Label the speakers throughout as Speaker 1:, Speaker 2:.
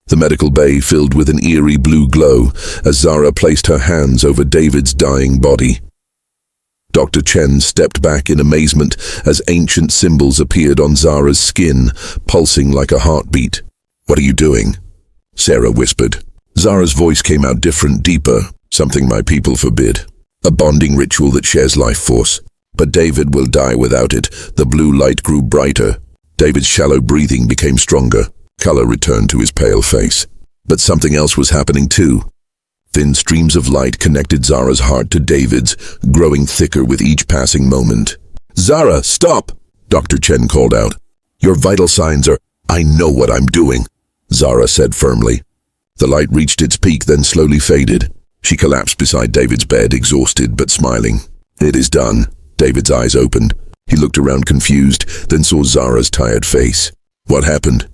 Speaker 1: The medical bay filled with an eerie blue glow as Zara placed her hands over David's dying body. Dr. Chen stepped back in amazement as ancient symbols appeared on Zara's skin, pulsing like a heartbeat. "What are you doing?" Sarah whispered. Zara's voice came out different, deeper, something my people forbid. A bonding ritual that shares life force. But David will die without it. The blue light grew brighter. David's shallow breathing became stronger. Color returned to his pale face. But something else was happening too. Thin streams of light connected Zara's heart to David's, growing thicker with each passing moment. "Zara, stop!" Dr. Chen called out. "Your vital signs are—" "I know what I'm doing," Zara said firmly. The light reached its peak, then slowly faded. She collapsed beside David's bed, exhausted but smiling. "It is done." David's eyes opened. He looked around confused, then saw Zara's tired face. "What happened?"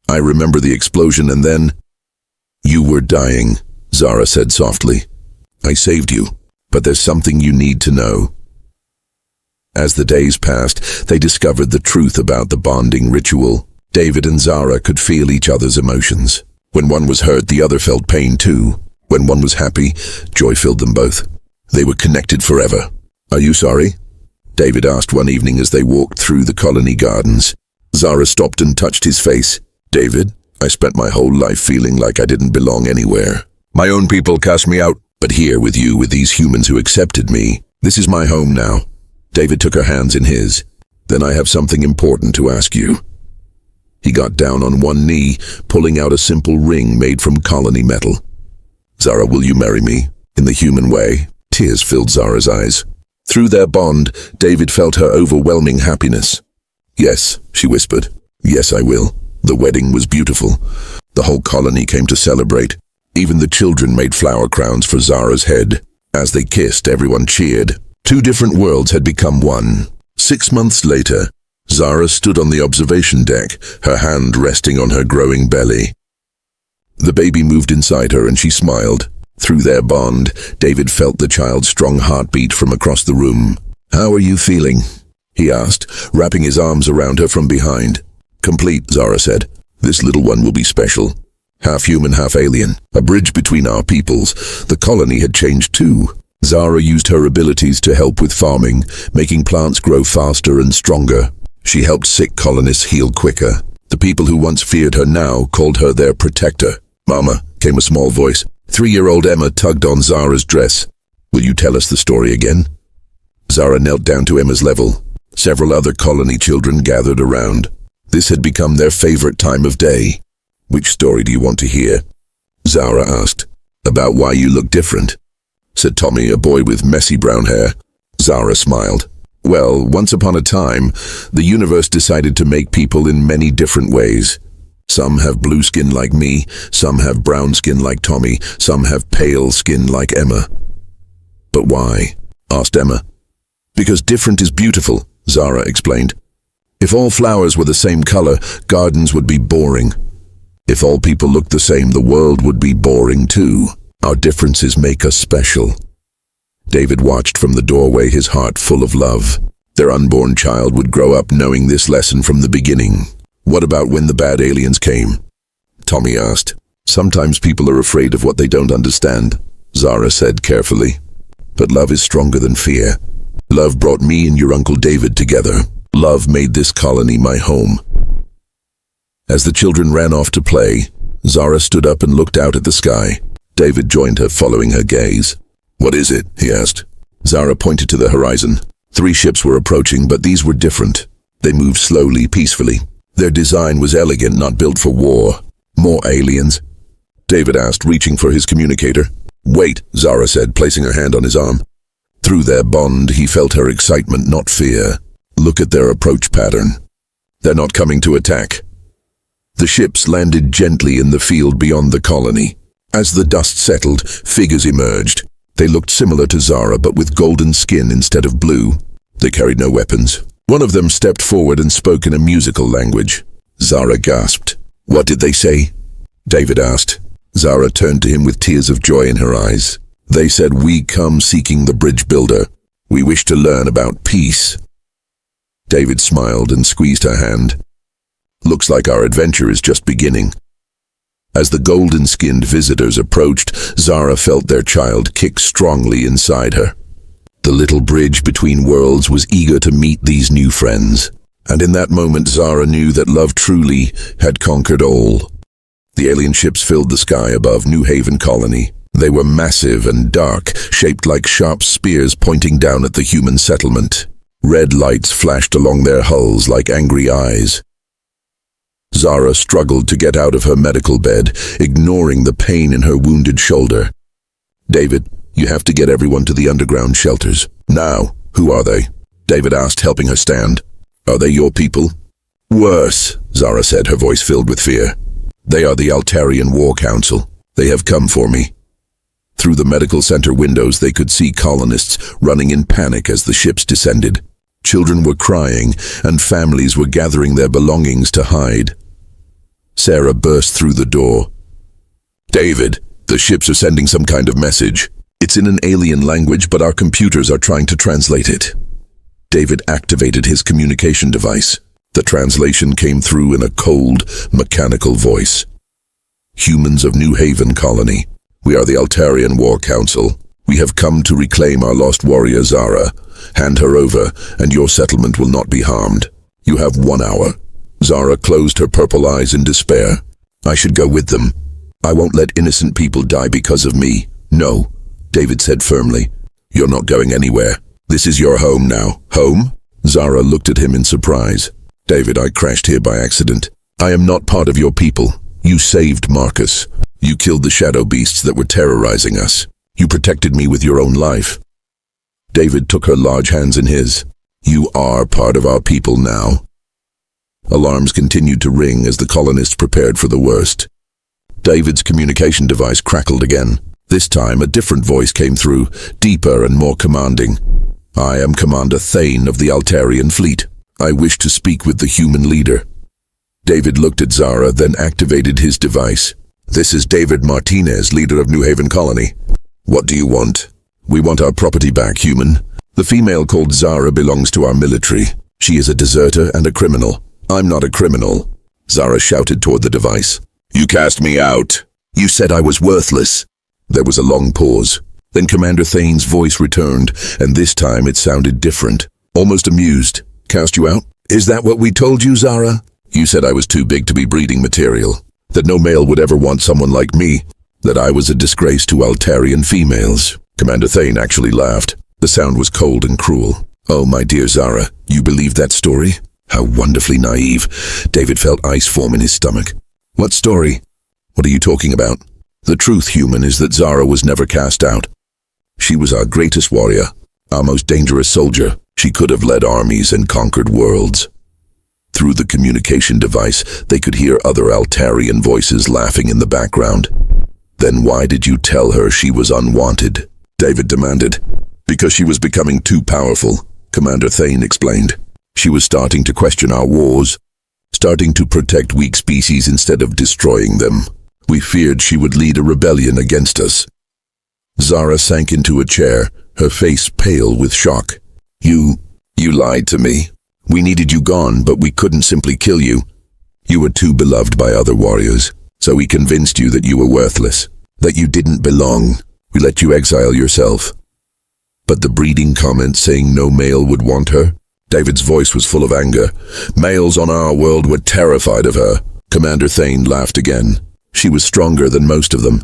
Speaker 1: "I remember the explosion and then—" "You were dying," Zara said softly. "I saved you, but there's something you need to know." As the days passed, they discovered the truth about the bonding ritual. David and Zara could feel each other's emotions. When one was hurt, the other felt pain too. When one was happy, joy filled them both. They were connected forever. "Are you sorry?" David asked one evening as they walked through the colony gardens. Zara stopped and touched his face. "David, I spent my whole life feeling like I didn't belong anywhere. My own people cast me out, but here with you, with these humans who accepted me, this is my home now." David took her hands in his. "Then I have something important to ask you." He got down on one knee, pulling out a simple ring made from colony metal. "Zara, will you marry me? In the human way?" Tears filled Zara's eyes. Through their bond, David felt her overwhelming happiness. "Yes," she whispered. "Yes, I will." The wedding was beautiful. The whole colony came to celebrate. Even the children made flower crowns for Zara's head. As they kissed, everyone cheered. Two different worlds had become one. 6 months later, Zara stood on the observation deck, her hand resting on her growing belly. The baby moved inside her and she smiled. Through their bond, David felt the child's strong heartbeat from across the room. "How are you feeling?" he asked, wrapping his arms around her from behind. "Complete," Zara said. "This little one will be special. Half human, half alien. A bridge between our peoples. The colony had changed too." Zara used her abilities to help with farming, making plants grow faster and stronger. She helped sick colonists heal quicker. The people who once feared her now called her their protector. "Mama," came a small voice. 3-year-old Emma tugged on Zara's dress. "Will you tell us the story again?" Zara knelt down to Emma's level. Several other colony children gathered around. This had become their favorite time of day. "Which story do you want to hear?" Zara asked. "About why you look different," said Tommy, a boy with messy brown hair. Zara smiled. "Well, once upon a time, the universe decided to make people in many different ways. Some have blue skin like me, some have brown skin like Tommy, some have pale skin like Emma." "But why?" asked Emma. "Because different is beautiful," Zara explained. "If all flowers were the same color, gardens would be boring. If all people looked the same, the world would be boring too. Our differences make us special." David watched from the doorway, his heart full of love. Their unborn child would grow up knowing this lesson from the beginning. "What about when the bad aliens came?" Tommy asked. "Sometimes people are afraid of what they don't understand," Zara said carefully. "But love is stronger than fear. Love brought me and your Uncle David together. Love made this colony my home." As the children ran off to play, Zara stood up and looked out at the sky. David joined her, following her gaze. "What is it?" he asked. Zara pointed to the horizon. 3 ships were approaching, but these were different. They moved slowly, peacefully. Their design was elegant, not built for war. "More aliens?" David asked, reaching for his communicator. "Wait," Zara said, placing her hand on his arm. Through their bond, he felt her excitement, not fear. "Look at their approach pattern. They're not coming to attack." The ships landed gently in the field beyond the colony. As the dust settled, figures emerged. They looked similar to Zara, but with golden skin instead of blue. They carried no weapons. One of them stepped forward and spoke in a musical language. Zara gasped. "What did they say?" David asked. Zara turned to him with tears of joy in her eyes. "They said, 'We come seeking the bridge builder. We wish to learn about peace.'" David smiled and squeezed her hand. "Looks like our adventure is just beginning." As the golden-skinned visitors approached, Zara felt their child kick strongly inside her. The little bridge between worlds was eager to meet these new friends. And in that moment, Zara knew that love truly had conquered all. The alien ships filled the sky above New Haven Colony. They were massive and dark, shaped like sharp spears pointing down at the human settlement. Red lights flashed along their hulls like angry eyes. Zara struggled to get out of her medical bed, ignoring the pain in her wounded shoulder. "David, you have to get everyone to the underground shelters. Now." "Who are they?" David asked, helping her stand. "Are they your people?" "Worse," Zara said, her voice filled with fear. "They are the Altarian War Council. They have come for me." Through the medical center windows, they could see colonists running in panic as the ships descended. Children were crying, and families were gathering their belongings to hide. Sarah burst through the door. "David, the ships are sending some kind of message. It's in an alien language, but our computers are trying to translate it." David activated his communication device. The translation came through in a cold, mechanical voice. "Humans of New Haven Colony, we are the Altarian War Council. We have come to reclaim our lost warrior Zara. Hand her over, and your settlement will not be harmed. You have 1 hour." Zara closed her purple eyes in despair. "I should go with them. I won't let innocent people die because of me." "No," David said firmly. "You're not going anywhere. This is your home now." "Home?" Zara looked at him in surprise. "David, I crashed here by accident. I am not part of your people. You saved Marcus. You killed the shadow beasts that were terrorizing us. You protected me with your own life." David took her large hands in his. "You are part of our people now." Alarms continued to ring as the colonists prepared for the worst. David's communication device crackled again. This time, a different voice came through, deeper and more commanding. "I am Commander Thane of the Altarian Fleet. I wish to speak with the human leader." David looked at Zara, then activated his device. "This is David Martinez, leader of New Haven Colony. What do you want?" "We want our property back, human. The female called Zara belongs to our military. She is a deserter and a criminal." "I'm not a criminal," Zara shouted toward the device. "You cast me out. You said I was worthless." There was a long pause. Then Commander Thane's voice returned, and this time it sounded different, almost amused. "Cast you out? Is that what we told you, Zara? You said I was too big to be breeding material, that no male would ever want someone like me, that I was a disgrace to Altarian females." Commander Thane actually laughed. The sound was cold and cruel. "Oh, my dear Zara, you believe that story? How wonderfully naive." David felt ice form in his stomach. "What story? What are you talking about?" "The truth, human, is that Zara was never cast out. She was our greatest warrior, our most dangerous soldier. She could have led armies and conquered worlds." Through the communication device, they could hear other Altarian voices laughing in the background. "Then why did you tell her she was unwanted?" David demanded. "Because she was becoming too powerful," Commander Thane explained. "She was starting to question our wars, starting to protect weak species instead of destroying them. We feared she would lead a rebellion against us." Zara sank into a chair, her face pale with shock. You lied to me. We needed you gone, but we couldn't simply kill you. You were too beloved by other warriors, so we convinced you that you were worthless, that you didn't belong. We let you exile yourself." "But the breeding comment saying no male would want her?" David's voice was full of anger. "Males on our world were terrified of her." Commander Thane laughed again. "She was stronger than most of them.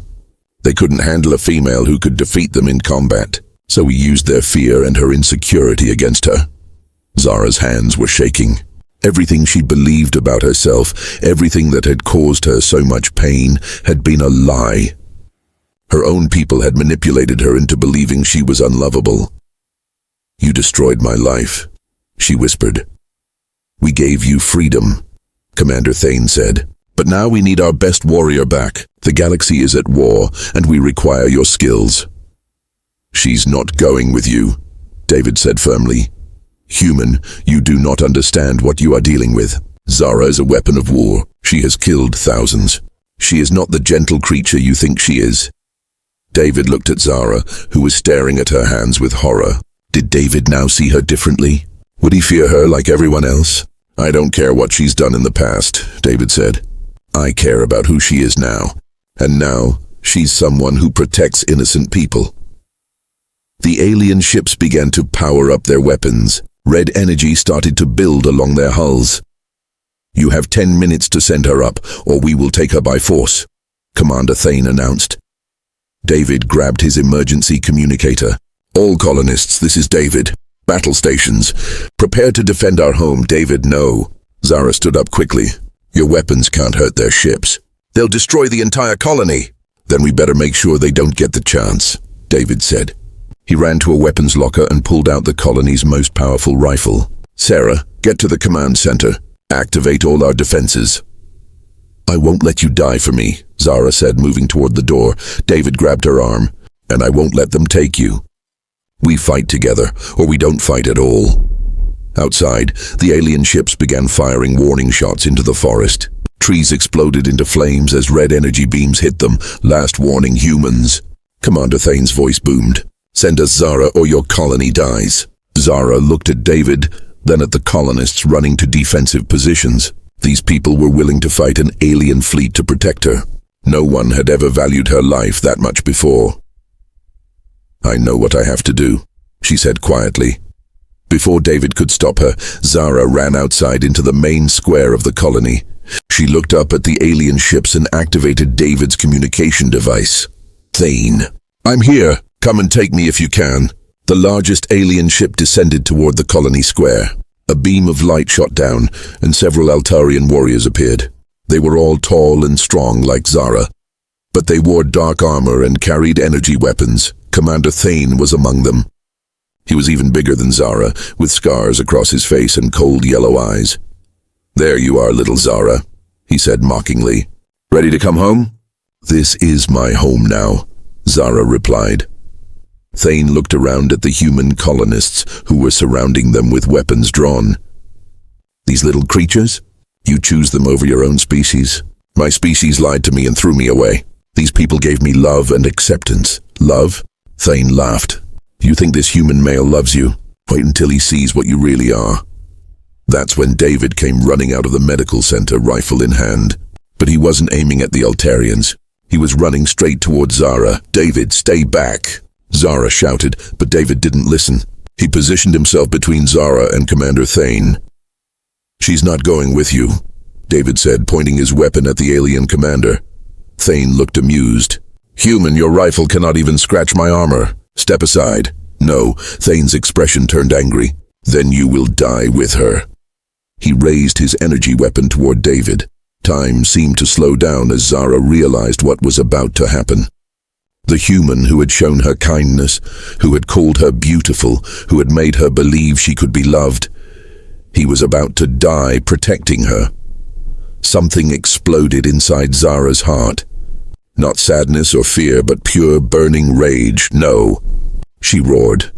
Speaker 1: They couldn't handle a female who could defeat them in combat, so we used their fear and her insecurity against her." Zara's hands were shaking. Everything she believed about herself, everything that had caused her so much pain, had been a lie. Her own people had manipulated her into believing she was unlovable. "You destroyed my life," she whispered. "We gave you freedom," Commander Thane said. "But now we need our best warrior back. The galaxy is at war, and we require your skills." "She's not going with you," David said firmly. "Human, you do not understand what you are dealing with. Zara is a weapon of war. She has killed thousands. She is not the gentle creature you think she is." David looked at Zara, who was staring at her hands with horror. Did David now see her differently? Would he fear her like everyone else? "I don't care what she's done in the past," David said. "I care about who she is now. And now, she's someone who protects innocent people. The alien ships began to power up their weapons. Red energy started to build along their hulls. "You have 10 minutes to send her up, or we will take her by force," Commander Thane announced. David grabbed his emergency communicator. "All colonists, this is David. Battle stations. Prepare to defend our home, David, no." Zara stood up quickly. "Your weapons can't hurt their ships. They'll destroy the entire colony." "Then we better make sure they don't get the chance," David said. He ran to a weapons locker and pulled out the colony's most powerful rifle. "Sarah, get to the command center. Activate all our defenses." "I won't let you die for me," Zara said, moving toward the door. David grabbed her arm. "And I won't let them take you. We fight together, or we don't fight at all." Outside, the alien ships began firing warning shots into the forest. Trees exploded into flames as red energy beams hit them. "Last warning, humans." Commander Thane's voice boomed. "Send us Zara or your colony dies." Zara looked at David, then at the colonists running to defensive positions. These people were willing to fight an alien fleet to protect her. No one had ever valued her life that much before. "I know what I have to do," she said quietly. Before David could stop her, Zara ran outside into the main square of the colony. She looked up at the alien ships and activated David's communication device. "Thane, I'm here. Come and take me if you can." The largest alien ship descended toward the colony square. A beam of light shot down, and several Altarian warriors appeared. They were all tall and strong like Zara, but they wore dark armor and carried energy weapons. Commander Thane was among them. He was even bigger than Zara, with scars across his face and cold yellow eyes. "There you are, little Zara," he said mockingly. "Ready to come home?" "This is my home now," Zara replied. Thane looked around at the human colonists who were surrounding them with weapons drawn. "These little creatures? You choose them over your own species? My species lied to me and threw me away. These people gave me love and acceptance." "Love?" Thane laughed. "You think this human male loves you? Wait until he sees what you really are." That's when David came running out of the medical center, rifle in hand. But he wasn't aiming at the Altarians. He was running straight toward Zara. "David, stay back!" Zara shouted, but David didn't listen. He positioned himself between Zara and Commander Thane. "She's not going with you," David said, pointing his weapon at the alien commander. Thane looked amused. "Human, your rifle cannot even scratch my armor. Step aside." "No," Thane's expression turned angry. "Then you will die with her." He raised his energy weapon toward David. Time seemed to slow down as Zara realized what was about to happen. The human who had shown her kindness, who had called her beautiful, who had made her believe she could be loved. He was about to die protecting her. Something exploded inside Zara's heart. Not sadness or fear, but pure burning rage. "No!" she roared.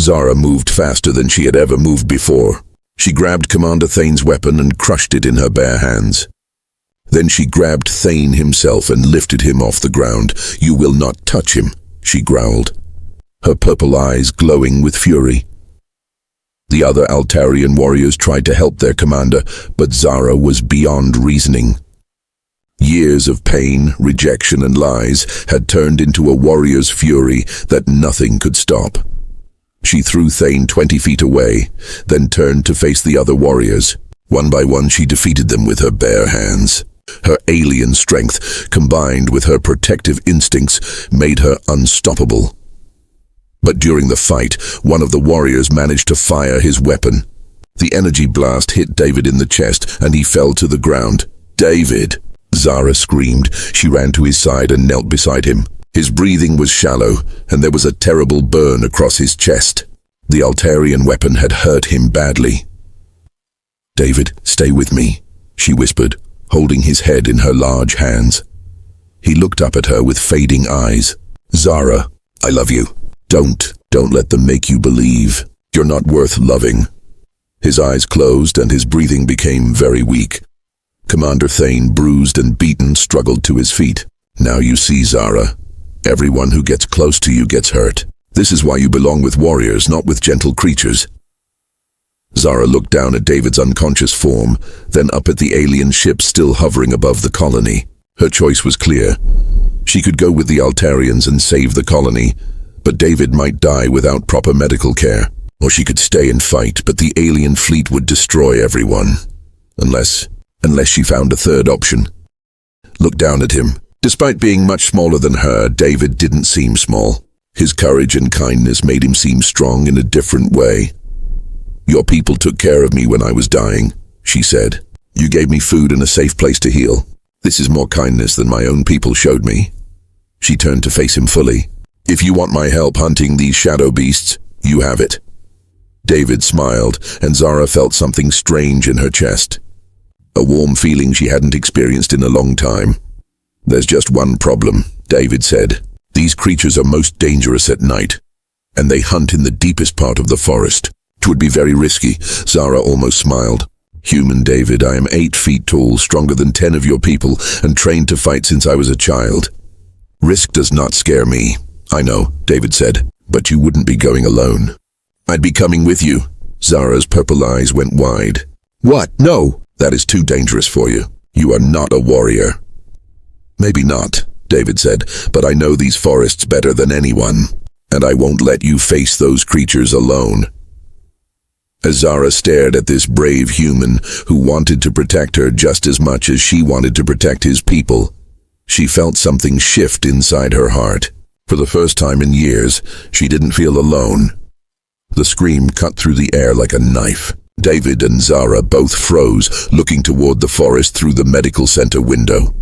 Speaker 1: Zara moved faster than she had ever moved before. She grabbed Commander Thane's weapon and crushed it in her bare hands. Then she grabbed Thane himself and lifted him off the ground. "You will not touch him," she growled, her purple eyes glowing with fury. The other Altarian warriors tried to help their commander, but Zara was beyond reasoning. Years of pain, rejection, and lies had turned into a warrior's fury that nothing could stop. She threw Thane 20 feet away, then turned to face the other warriors. One by one, she defeated them with her bare hands. Her alien strength, combined with her protective instincts, made her unstoppable. But during the fight, one of the warriors managed to fire his weapon. The energy blast hit David in the chest, and he fell to the ground. "David!" Zara screamed. She ran to his side and knelt beside him. His breathing was shallow, and there was a terrible burn across his chest. The Altarian weapon had hurt him badly. "David, stay with me," she whispered, holding his head in her large hands. He looked up at her with fading eyes. "Zara, I love you. Don't let them make you believe. You're not worth loving." His eyes closed and his breathing became very weak. Commander Thane, bruised and beaten, struggled to his feet. "Now you see, Zara. Everyone who gets close to you gets hurt. This is why you belong with warriors, not with gentle creatures." Zara looked down at David's unconscious form, then up at the alien ship still hovering above the colony. Her choice was clear. She could go with the Altarians and save the colony, but David might die without proper medical care. Or she could stay and fight, but the alien fleet would destroy everyone. Unless she found a third option. Looked down at him. Despite being much smaller than her, David didn't seem small. His courage and kindness made him seem strong in a different way. "Your people took care of me when I was dying," she said. "You gave me food and a safe place to heal. This is more kindness than my own people showed me." She turned to face him fully. "If you want my help hunting these shadow beasts, you have it." David smiled, and Zara felt something strange in her chest. A warm feeling she hadn't experienced in a long time. "There's just one problem," David said. "These creatures are most dangerous at night, and they hunt in the deepest part of the forest. It would be very risky." Zara almost smiled. "Human David, I am 8 feet tall, stronger than 10 of your people, and trained to fight since I was a child. Risk does not scare me." "I know," David said, "but you wouldn't be going alone." "I'd be coming with you." Zara's purple eyes went wide. "What? No! That is too dangerous for you. You are not a warrior." "Maybe not," David said, "but I know these forests better than anyone, and I won't let you face those creatures alone." As Zara stared at this brave human who wanted to protect her just as much as she wanted to protect his people, she felt something shift inside her heart. For the first time in years, she didn't feel alone. The scream cut through the air like a knife. David and Zara both froze, looking toward the forest through the medical center window.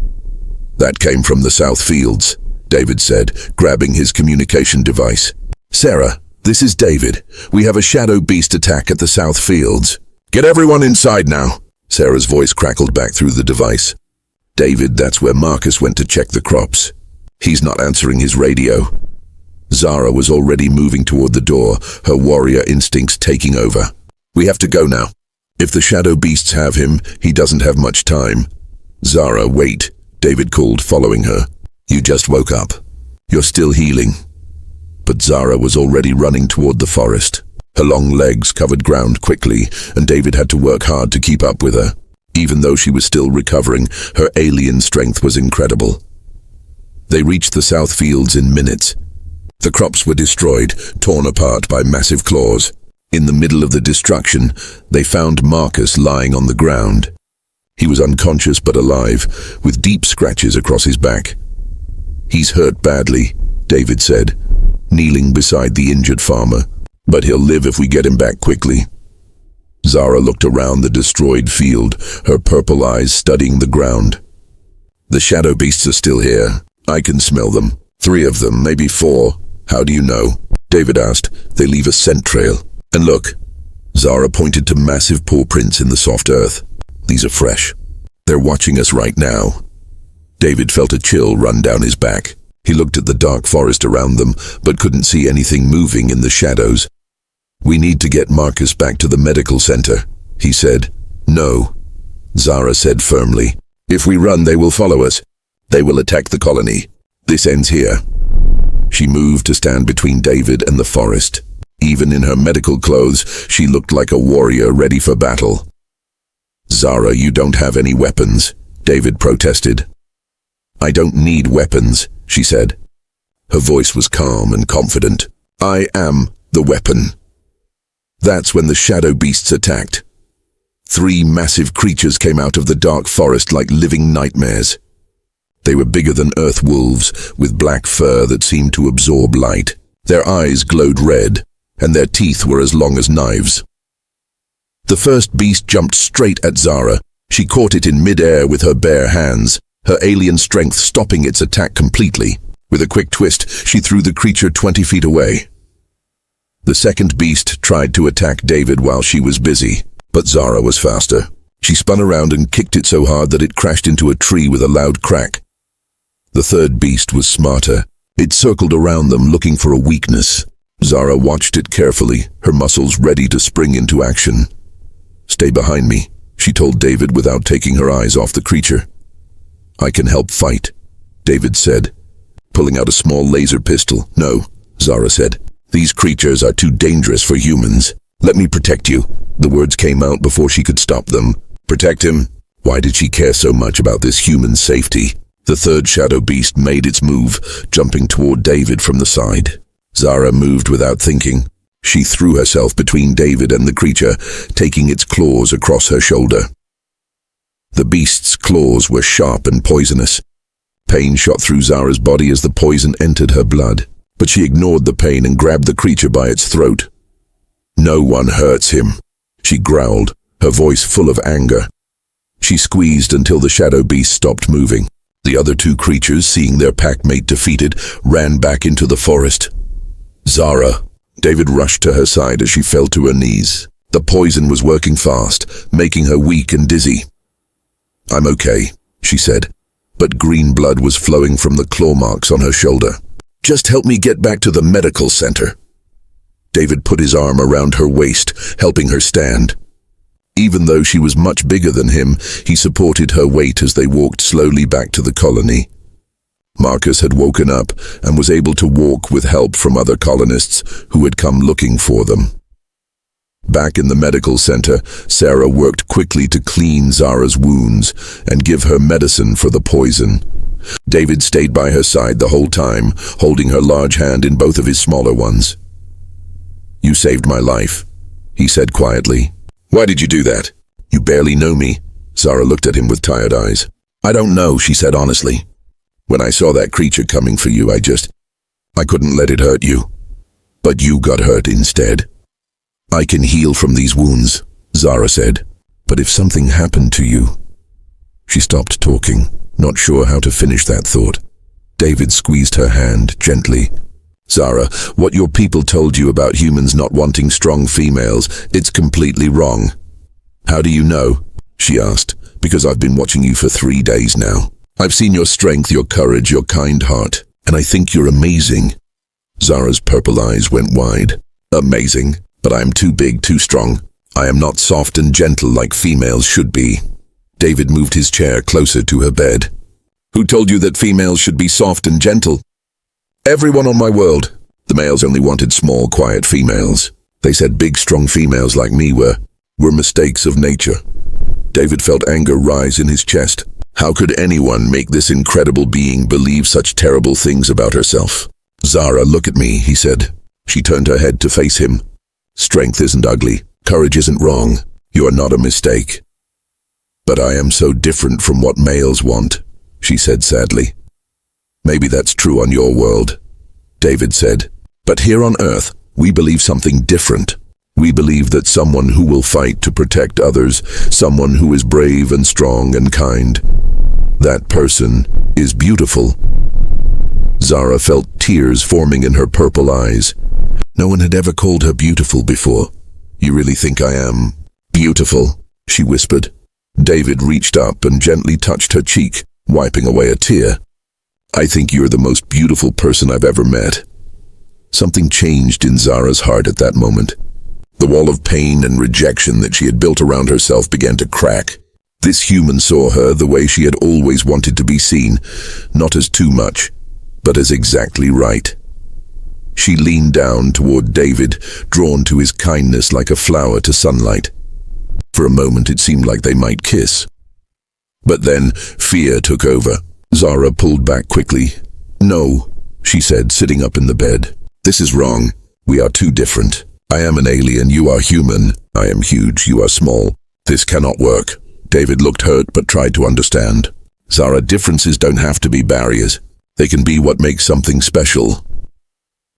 Speaker 1: "That came from the south fields," David said, grabbing his communication device. "Sarah, this is David. We have a shadow beast attack at the south fields." "Get everyone inside now," Sarah's voice crackled back through the device. "David, that's where Marcus went to check the crops. He's not answering his radio." Zara was already moving toward the door, her warrior instincts taking over. "We have to go now. If the shadow beasts have him, he doesn't have much time." "Zara, wait," David called, following her. "You just woke up. You're still healing." But Zara was already running toward the forest. Her long legs covered ground quickly, and David had to work hard to keep up with her. Even though she was still recovering, her alien strength was incredible. They reached the south fields in minutes. The crops were destroyed, torn apart by massive claws. In the middle of the destruction, they found Marcus lying on the ground. He was unconscious but alive, with deep scratches across his back. "He's hurt badly," David said, kneeling beside the injured farmer. "But he'll live if we get him back quickly." Zara looked around the destroyed field, her purple eyes studying the ground. "The shadow beasts are still here. I can smell them. 3 of them, maybe 4. "How do you know?" David asked. "They leave a scent trail. And look." Zara pointed to massive paw prints in the soft earth. "These are fresh. They're watching us right now." David felt a chill run down his back. He looked at the dark forest around them, but couldn't see anything moving in the shadows. "We need to get Marcus back to the medical center," he said. "No," Zara said firmly. "If we run, they will follow us. They will attack the colony. This ends here." She moved to stand between David and the forest. Even in her medical clothes, she looked like a warrior ready for battle. "Zara, you don't have any weapons," David protested. "I don't need weapons," she said. Her voice was calm and confident. "I am the weapon." That's when the shadow beasts attacked. 3 massive creatures came out of the dark forest like living nightmares. They were bigger than earth wolves, with black fur that seemed to absorb light. Their eyes glowed red, and their teeth were as long as knives. The first beast jumped straight at Zara. She caught it in midair with her bare hands, her alien strength stopping its attack completely. With a quick twist, she threw the creature 20 feet away. The second beast tried to attack David while she was busy, but Zara was faster. She spun around and kicked it so hard that it crashed into a tree with a loud crack. The third beast was smarter. It circled around them looking for a weakness. Zara watched it carefully, her muscles ready to spring into action. "Stay behind me," she told David without taking her eyes off the creature. "I can help fight," David said, pulling out a small laser pistol. "No," Zara said. "These creatures are too dangerous for humans. Let me protect you." The words came out before she could stop them. Protect him? Why did she care so much about this human's safety? The third shadow beast made its move, jumping toward David from the side. Zara moved without thinking. She threw herself between David and the creature, taking its claws across her shoulder. The beast's claws were sharp and poisonous. Pain shot through Zara's body as the poison entered her blood, but she ignored the pain and grabbed the creature by its throat. "No one hurts him," she growled, her voice full of anger. She squeezed until the shadow beast stopped moving. The other two creatures, seeing their packmate defeated, ran back into the forest. "Zara!" David rushed to her side as she fell to her knees. The poison was working fast, making her weak and dizzy. "I'm okay," she said, but green blood was flowing from the claw marks on her shoulder. "Just help me get back to the medical center." David put his arm around her waist, helping her stand. Even though she was much bigger than him, he supported her weight as they walked slowly back to the colony. Marcus had woken up and was able to walk with help from other colonists who had come looking for them. Back in the medical center, Sarah worked quickly to clean Zara's wounds and give her medicine for the poison. David stayed by her side the whole time, holding her large hand in both of his smaller ones. "You saved my life," he said quietly. "Why did you do that?" "You barely know me." Zara looked at him with tired eyes. "I don't know," she said honestly. "When I saw that creature coming for you, I couldn't let it hurt you. But you got hurt instead." "I can heal from these wounds," Zara said. "But if something happened to you..." She stopped talking, not sure how to finish that thought. David squeezed her hand gently. "Zara, what your people told you about humans not wanting strong females, it's completely wrong." "How do you know?" she asked. "Because I've been watching you for 3 days now. I've seen your strength, your courage, your kind heart, and I think you're amazing." Zara's purple eyes went wide. "Amazing, but I am too big, too strong. I am not soft and gentle like females should be." David moved his chair closer to her bed. "Who told you that females should be soft and gentle?" "Everyone on my world. The males only wanted small, quiet females. They said big, strong females like me were mistakes of nature." David felt anger rise in his chest. How could anyone make this incredible being believe such terrible things about herself? "Zara, look at me," he said. She turned her head to face him. "Strength isn't ugly. Courage isn't wrong. You are not a mistake." "But I am so different from what males want," she said sadly. "Maybe that's true on your world," David said. "But here on Earth, we believe something different. We believe that someone who will fight to protect others, someone who is brave and strong and kind, that person is beautiful." Zara felt tears forming in her purple eyes. No one had ever called her beautiful before. "You really think I am beautiful?" she whispered. David reached up and gently touched her cheek, wiping away a tear. "I think you're the most beautiful person I've ever met." Something changed in Zara's heart at that moment. The wall of pain and rejection that she had built around herself began to crack. This human saw her the way she had always wanted to be seen, not as too much, but as exactly right. She leaned down toward David, drawn to his kindness like a flower to sunlight. For a moment it seemed like they might kiss. But then fear took over. Zara pulled back quickly. "No," she said, sitting up in the bed. "This is wrong. We are too different. I am an alien, you are human. I am huge, you are small. This cannot work." David looked hurt but tried to understand. "Zara, differences don't have to be barriers. They can be what makes something special."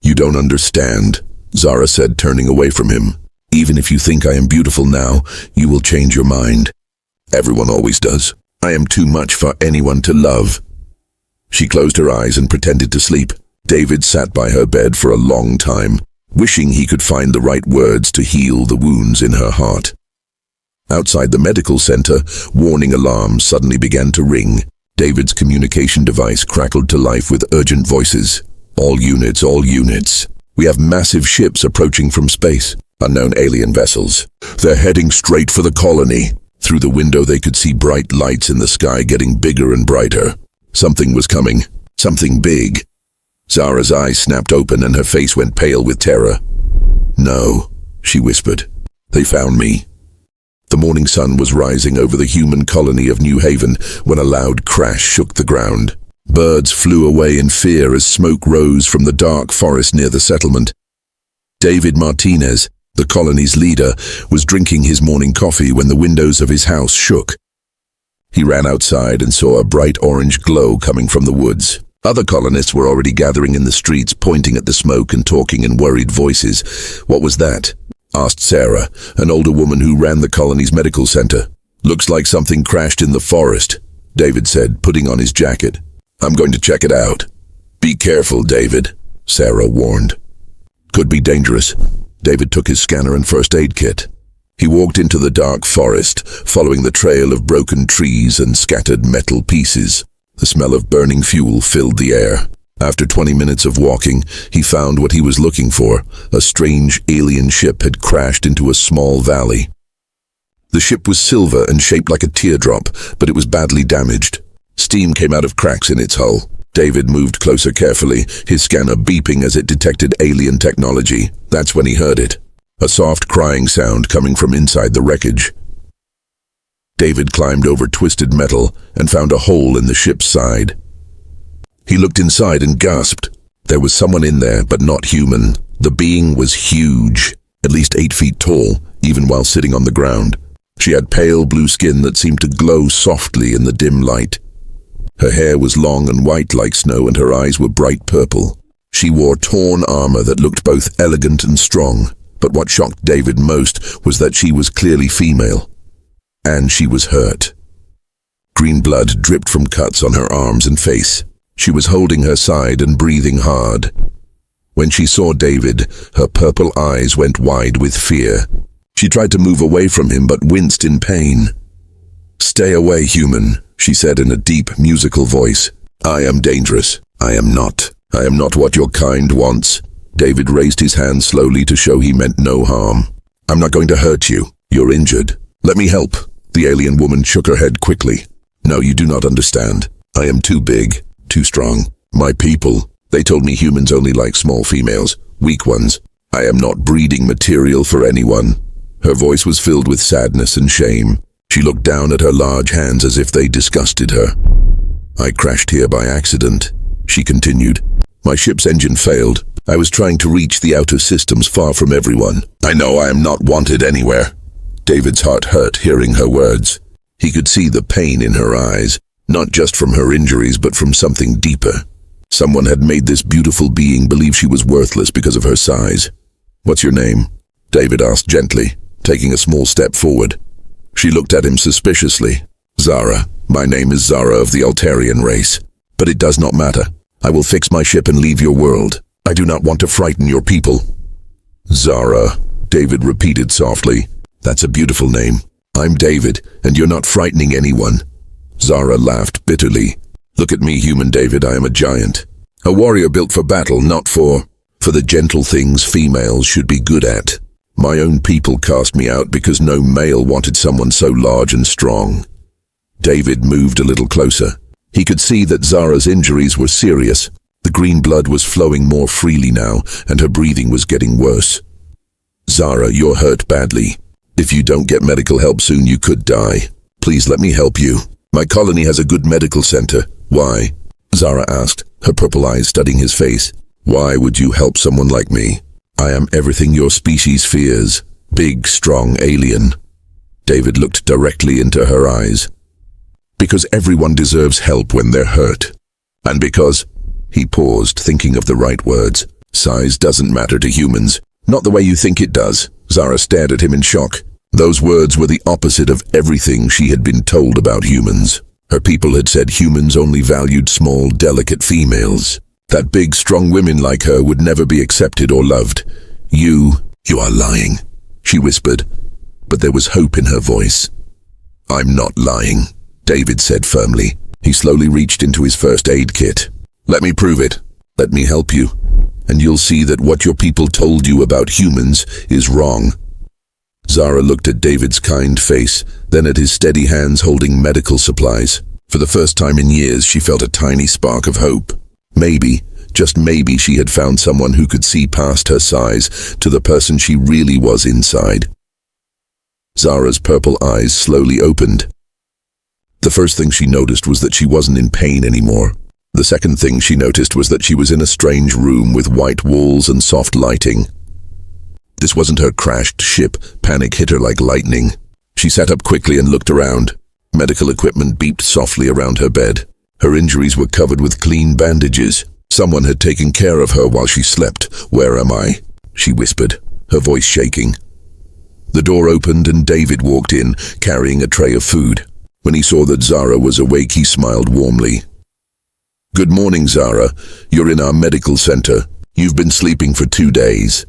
Speaker 1: "You don't understand," Zara said, turning away from him. "Even if you think I am beautiful now, you will change your mind. Everyone always does. I am too much for anyone to love." She closed her eyes and pretended to sleep. David sat by her bed for a long time, wishing he could find the right words to heal the wounds in her heart. Outside the medical center, warning alarms suddenly began to ring. David's communication device crackled to life with urgent voices. All units. We have massive ships approaching from space. Unknown alien vessels. They're heading straight for the colony." Through the window they could see bright lights in the sky getting bigger and brighter. Something was coming. Something big. Zara's eyes snapped open and her face went pale with terror. "No," she whispered. "They found me." The morning sun was rising over the human colony of New Haven when a loud crash shook the ground. Birds flew away in fear as smoke rose from the dark forest near the settlement. David Martinez, the colony's leader, was drinking his morning coffee when the windows of his house shook. He ran outside and saw a bright orange glow coming from the woods. Other colonists were already gathering in the streets, pointing at the smoke and talking in worried voices. "What was that?" asked Sarah, an older woman who ran the colony's medical center. "Looks like something crashed in the forest," David said, putting on his jacket. "I'm going to check it out." "Be careful, David," Sarah warned. "Could be dangerous." David took his scanner and first aid kit. He walked into the dark forest, following the trail of broken trees and scattered metal pieces. The smell of burning fuel filled the air. After 20 minutes of walking, he found what he was looking for. A strange alien ship had crashed into a small valley. The ship was silver and shaped like a teardrop, but it was badly damaged. Steam came out of cracks in its hull. David moved closer carefully, his scanner beeping as it detected alien technology. That's when he heard it. A soft crying sound coming from inside the wreckage. David climbed over twisted metal and found a hole in the ship's side. He looked inside and gasped. There was someone in there, but not human. The being was huge, at least 8 feet tall, even while sitting on the ground. She had pale blue skin that seemed to glow softly in the dim light. Her hair was long and white like snow, and her eyes were bright purple. She wore torn armor that looked both elegant and strong, but what shocked David most was that she was clearly female. And she was hurt. Green blood dripped from cuts on her arms and face. She was holding her side and breathing hard. When she saw David, her purple eyes went wide with fear. She tried to move away from him but winced in pain. "Stay away, human," she said in a deep, musical voice. "I am dangerous. I am not. I am not what your kind wants." David raised his hand slowly to show he meant no harm. "I'm not going to hurt you. You're injured. Let me help." The alien woman shook her head quickly. "No, you do not understand. I am too big, too strong. My people, they told me humans only like small females, weak ones. I am not breeding material for anyone." Her voice was filled with sadness and shame. She looked down at her large hands as if they disgusted her. "I crashed here by accident," she continued. "My ship's engine failed. I was trying to reach the outer systems far from everyone. I know I am not wanted anywhere." David's heart hurt hearing her words. He could see the pain in her eyes, not just from her injuries but from something deeper. Someone had made this beautiful being believe she was worthless because of her size. "What's your name?" David asked gently, taking a small step forward. She looked at him suspiciously. "Zara. My name is Zara of the Altarian race. But it does not matter. I will fix my ship and leave your world. I do not want to frighten your people." "Zara," David repeated softly. "That's a beautiful name. I'm David, and you're not frightening anyone." Zara laughed bitterly. "Look at me, human David. I am a giant. A warrior built for battle, not for the gentle things females should be good at. My own people cast me out because no male wanted someone so large and strong." David moved a little closer. He could see that Zara's injuries were serious. The green blood was flowing more freely now, and her breathing was getting worse. "Zara, you're hurt badly. If you don't get medical help soon, you could die. Please let me help you. My colony has a good medical center." "Why?" Zara asked, her purple eyes studying his face. "Why would you help someone like me? I am everything your species fears. Big, strong alien." David looked directly into her eyes. "Because everyone deserves help when they're hurt. And because..." He paused, thinking of the right words. "Size doesn't matter to humans. Not the way you think it does." Zara stared at him in shock. Those words were the opposite of everything she had been told about humans. Her people had said humans only valued small, delicate females. That big, strong women like her would never be accepted or loved. You are lying," she whispered, but there was hope in her voice. "I'm not lying," David said firmly. He slowly reached into his first aid kit. "Let me prove it. Let me help you. And you'll see that what your people told you about humans is wrong." Zara looked at David's kind face, then at his steady hands holding medical supplies. For the first time in years, she felt a tiny spark of hope. Maybe, just maybe, she had found someone who could see past her size to the person she really was inside. Zara's purple eyes slowly opened. The first thing she noticed was that she wasn't in pain anymore. The second thing she noticed was that she was in a strange room with white walls and soft lighting. This wasn't her crashed ship. Panic hit her like lightning. She sat up quickly and looked around. Medical equipment beeped softly around her bed. Her injuries were covered with clean bandages. Someone had taken care of her while she slept. "Where am I?" she whispered, her voice shaking. The door opened and David walked in, carrying a tray of food. When he saw that Zara was awake, he smiled warmly. "Good morning, Zara. You're in our medical center. You've been sleeping for 2 days."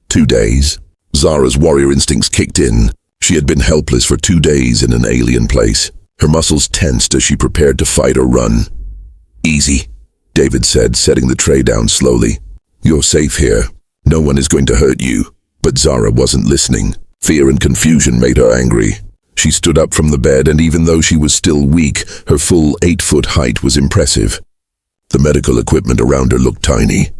Speaker 1: 2 days? Zara's warrior instincts kicked in. She had been helpless for 2 days in an alien place. Her muscles tensed as she prepared to fight or run. "Easy," David said, setting the tray down slowly. "You're safe here. No one is going to hurt you." But Zara wasn't listening. Fear and confusion made her angry. She stood up from the bed, and even though she was still weak, her full 8-foot height was impressive. The medical equipment around her looked tiny.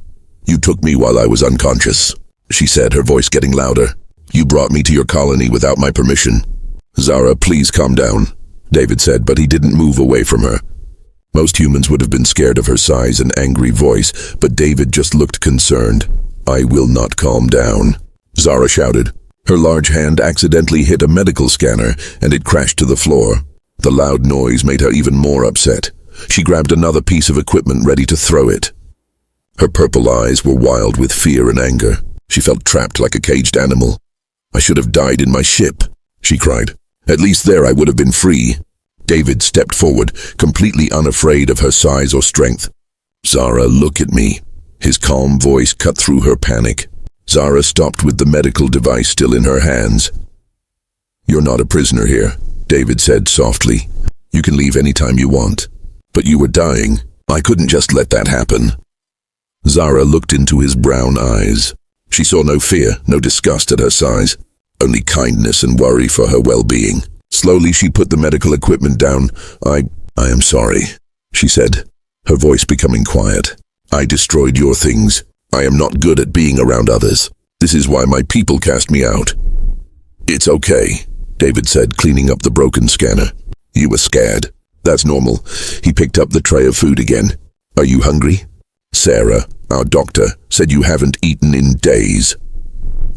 Speaker 1: "You took me while I was unconscious," she said, her voice getting louder. "You brought me to your colony without my permission." "Zara, please calm down," David said, but he didn't move away from her. Most humans would have been scared of her size and angry voice, but David just looked concerned. "I will not calm down," Zara shouted. Her large hand accidentally hit a medical scanner, and it crashed to the floor. The loud noise made her even more upset. She grabbed another piece of equipment, ready to throw it. Her purple eyes were wild with fear and anger. She felt trapped like a caged animal. "I should have died in my ship," she cried. "At least there I would have been free." David stepped forward, completely unafraid of her size or strength. "Zara, look at me." His calm voice cut through her panic. Zara stopped with the medical device still in her hands. "You're not a prisoner here," David said softly. "You can leave anytime you want." "But you were dying. I couldn't just let that happen." Zara looked into his brown eyes. She saw no fear, no disgust at her size, only kindness and worry for her well-being. Slowly she put the medical equipment down. I am sorry," she said, her voice becoming quiet. "I destroyed your things. I am not good at being around others. This is why my people cast me out." "It's okay," David said, cleaning up the broken scanner. "You were scared. That's normal." He picked up the tray of food again. "Are you hungry?" "Sarah, our doctor, said you haven't eaten in days."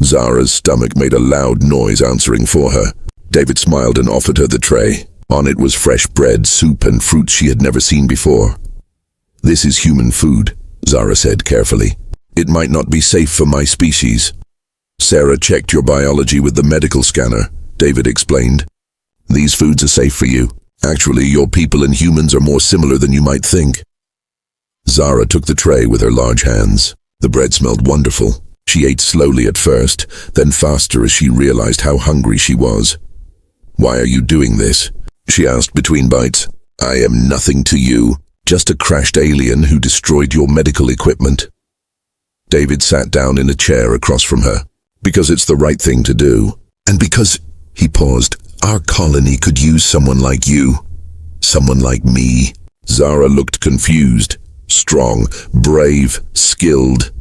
Speaker 1: Zara's stomach made a loud noise answering for her. David smiled and offered her the tray. On it was fresh bread, soup, and fruits she had never seen before. "This is human food," Zara said carefully. "It might not be safe for my species." "Sarah checked your biology with the medical scanner," David explained. "These foods are safe for you. Actually, your people and humans are more similar than you might think." Zara took the tray with her large hands. The bread smelled wonderful. She ate slowly at first, then faster as she realized how hungry she was. "Why are you doing this?" she asked between bites. "I am nothing to you, just a crashed alien who destroyed your medical equipment." David sat down in a chair across from her. "Because it's the right thing to do. And because," he paused, "our colony could use someone like you. Someone like me." Zara looked confused. Strong, brave, skilled.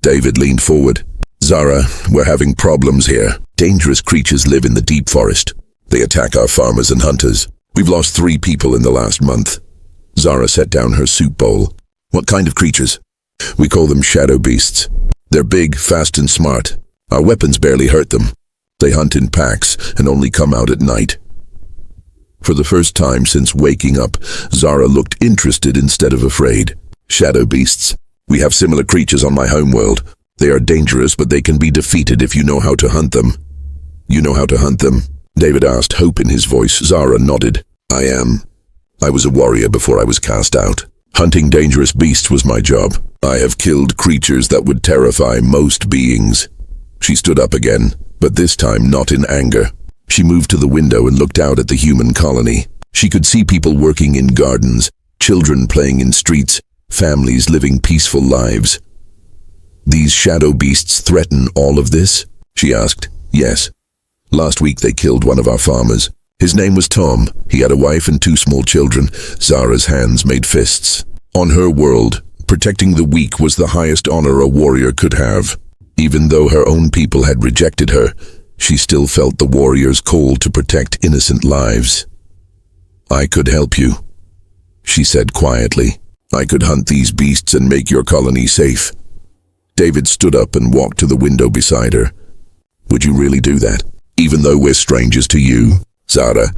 Speaker 1: David leaned forward. "Zara, we're having problems here. Dangerous creatures live in the deep forest. They attack our farmers and hunters. We've lost 3 people in the last month." Zara set down her soup bowl. "What kind of creatures?" "We call them shadow beasts. They're big, fast, and smart. Our weapons barely hurt them. They hunt in packs and only come out at night." For the first time since waking up, Zara looked interested instead of afraid. "Shadow beasts. We have similar creatures on my homeworld. They are dangerous, but they can be defeated if you know how to hunt them." "You know how to hunt them?" David asked, hope in his voice. Zara nodded. I was a warrior before I was cast out. Hunting dangerous beasts was my job. I have killed creatures that would terrify most beings." She stood up again, but this time not in anger. She moved to the window and looked out at the human colony. She could see people working in gardens, children playing in streets, families living peaceful lives. "These shadow beasts threaten all of this?" she asked. "Yes. Last week they killed one of our farmers. His name was Tom. He had a wife and 2 small children." Zara's hands made fists. On her world, protecting the weak was the highest honor a warrior could have. Even though her own people had rejected her, She still felt the warrior's call to protect innocent lives. "I could help you," she said quietly. "I could hunt these beasts and make your colony safe." David stood up and walked to the window beside her. "Would you really do that, even though we're strangers to you?" "Zara,